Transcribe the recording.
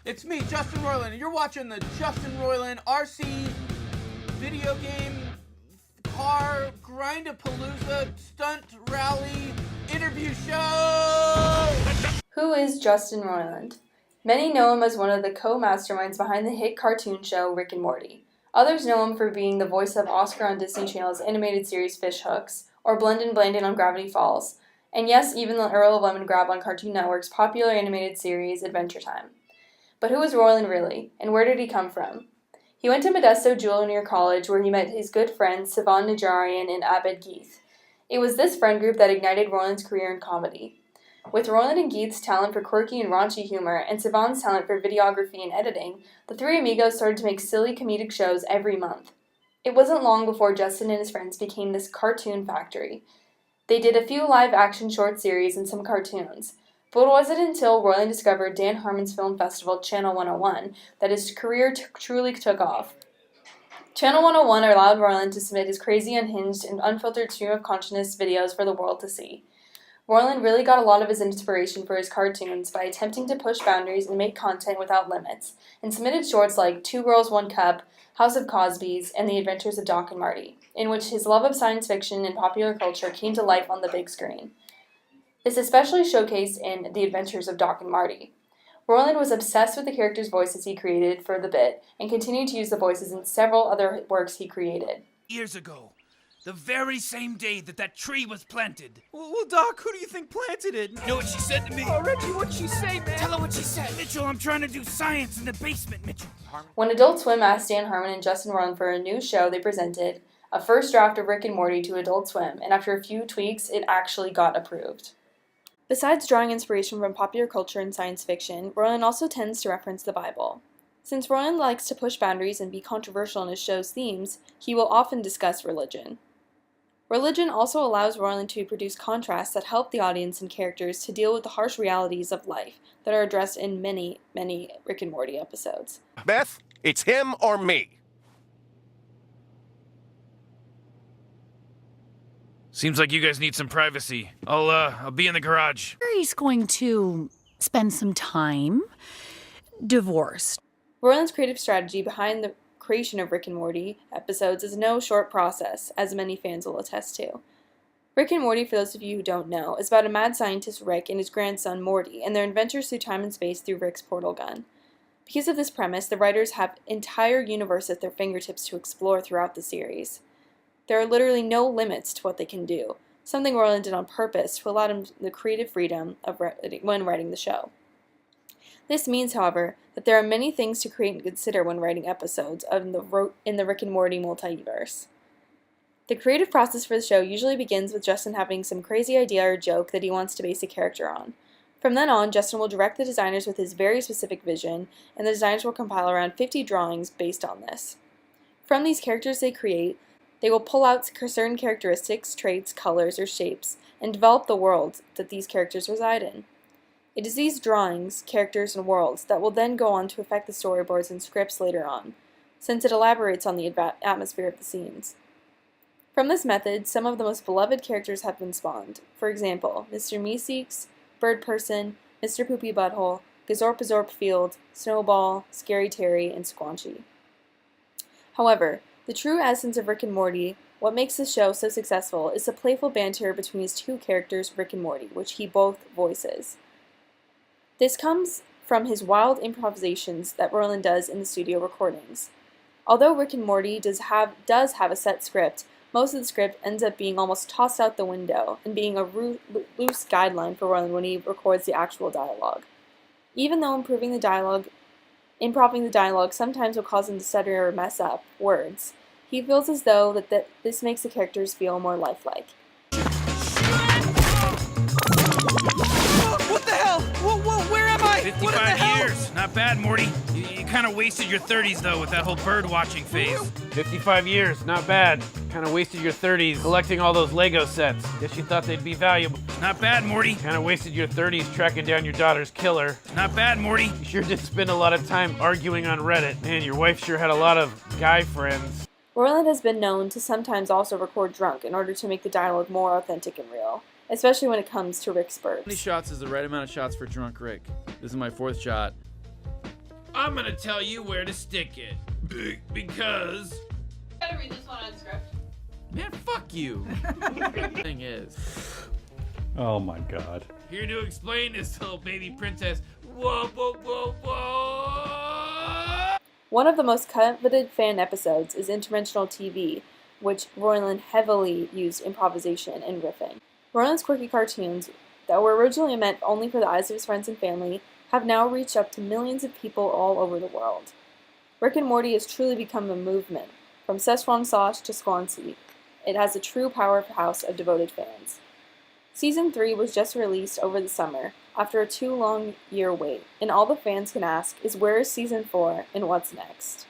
It's me, Justin Roiland, and you're watching the Justin Roiland RC video game car grind-a-palooza stunt rally interview show! Who is Justin Roiland? Many know him as one of the co-masterminds behind the hit cartoon show Rick and Morty. Others know him for being the voice of Oscar on Disney Channel's animated series Fish Hooks, or Blendin Blandin on Gravity Falls, and yes, even the Earl of Lemongrab on Cartoon Network's popular animated series Adventure Time. But who is Roiland really, and where did he come from? He went to Modesto Junior College, where he met his good friends Sivan Najarian and Abed Geith. It was this friend group that ignited Roiland's career in comedy. With Roiland and Geith's talent for quirky and raunchy humor, and Sivan's talent for videography and editing, the three amigos started to make silly comedic shows every month. It wasn't long before Justin and his friends became this cartoon factory. They did a few live-action short series and some cartoons. But it wasn't until Roiland discovered Dan Harmon's film festival, Channel 101, that his career truly took off. Channel 101 allowed Roiland to submit his crazy, unhinged, and unfiltered stream of consciousness videos for the world to see. Roiland really got a lot of his inspiration for his cartoons by attempting to push boundaries and make content without limits, and submitted shorts like Two Girls, One Cup, House of Cosby's, and The Adventures of Doc and Marty, in which his love of science fiction and popular culture came to life on the big screen. This especially showcased in The Adventures of Doc and Marty. Roiland was obsessed with the characters' voices he created for the bit, and continued to use the voices in several other works he created. Years ago, the very same day that tree was planted. Well, Doc, who do you think planted it? You know what she said to me? Oh, Reggie, what'd she say, man? Tell her what she said. Mitchell, I'm trying to do science in the basement, Mitchell. When Adult Swim asked Dan Harmon and Justin Roiland for a new show, they presented a first draft of Rick and Morty to Adult Swim, and after a few tweaks, it actually got approved. Besides drawing inspiration from popular culture and science fiction, Roiland also tends to reference the Bible. Since Roiland likes to push boundaries and be controversial in his show's themes, he will often discuss religion. Religion also allows Roiland to produce contrasts that help the audience and characters to deal with the harsh realities of life that are addressed in many, many Rick and Morty episodes. Beth, it's him or me. Seems like you guys need some privacy. I'll be in the garage. He's going to spend some time divorced. Roiland's creative strategy behind the creation of Rick and Morty episodes is no short process, as many fans will attest to. Rick and Morty, for those of you who don't know, is about a mad scientist Rick and his grandson Morty and their adventures through time and space through Rick's portal gun. Because of this premise, the writers have entire universe at their fingertips to explore throughout the series. There are literally no limits to what they can do, something Roiland did on purpose to allow him the creative freedom of when writing the show. This means, however, that there are many things to create and consider when writing episodes in the Rick and Morty multiverse. The creative process for the show usually begins with Justin having some crazy idea or joke that he wants to base a character on. From then on, Justin will direct the designers with his very specific vision, and the designers will compile around 50 drawings based on this. From these characters they create, they will pull out certain characteristics, traits, colors, or shapes, and develop the world that these characters reside in. It is these drawings, characters, and worlds that will then go on to affect the storyboards and scripts later on, since it elaborates on the atmosphere of the scenes. From this method, some of the most beloved characters have been spawned. For example, Mr. Meeseeks, Bird Person, Mr. Poopy Butthole, Gazorp Field, Snowball, Scary Terry, and Squanchy. However, the true essence of Rick and Morty, what makes the show so successful, is the playful banter between his two characters, Rick and Morty, which he both voices. This comes from his wild improvisations that Roiland does in the studio recordings. Although Rick and Morty does have a set script, most of the script ends up being almost tossed out the window and being a loose guideline for Roiland when he records the actual dialogue. Even though improving the dialogue sometimes will cause him to stutter or mess up words, he feels as though that this makes the characters feel more lifelike. What the hell? Whoa, where am I? 55 years. Not bad, Morty. You kind of wasted your 30s, though, with that whole bird-watching phase. 55 years, not bad. Kind of wasted your 30s collecting all those Lego sets. Guess you thought they'd be valuable. Not bad, Morty. Kind of wasted your 30s tracking down your daughter's killer. Not bad, Morty. You sure did spend a lot of time arguing on Reddit. Man, your wife sure had a lot of guy friends. Roiland has been known to sometimes also record drunk in order to make the dialogue more authentic and real, especially when it comes to Rick's burps. How many shots is the right amount of shots for drunk Rick? This is my 4th shot. I'm gonna tell you where to stick it. Because... Gotta read this one on script. Man, fuck you. Thing is, Oh my god. here to explain this little baby princess. Whoa, whoa, whoa, whoa! One of the most coveted fan episodes is Interdimensional TV, which Roiland heavily used improvisation and riffing. Roiland's quirky cartoons, that were originally meant only for the eyes of his friends and family, have now reached up to millions of people all over the world. Rick and Morty has truly become a movement, from Szechuan sauce to Swansea. It has a true powerhouse of devoted fans. Season 3 was just released over the summer, after a 2-long-year wait, and all the fans can ask is where is Season 4 and what's next?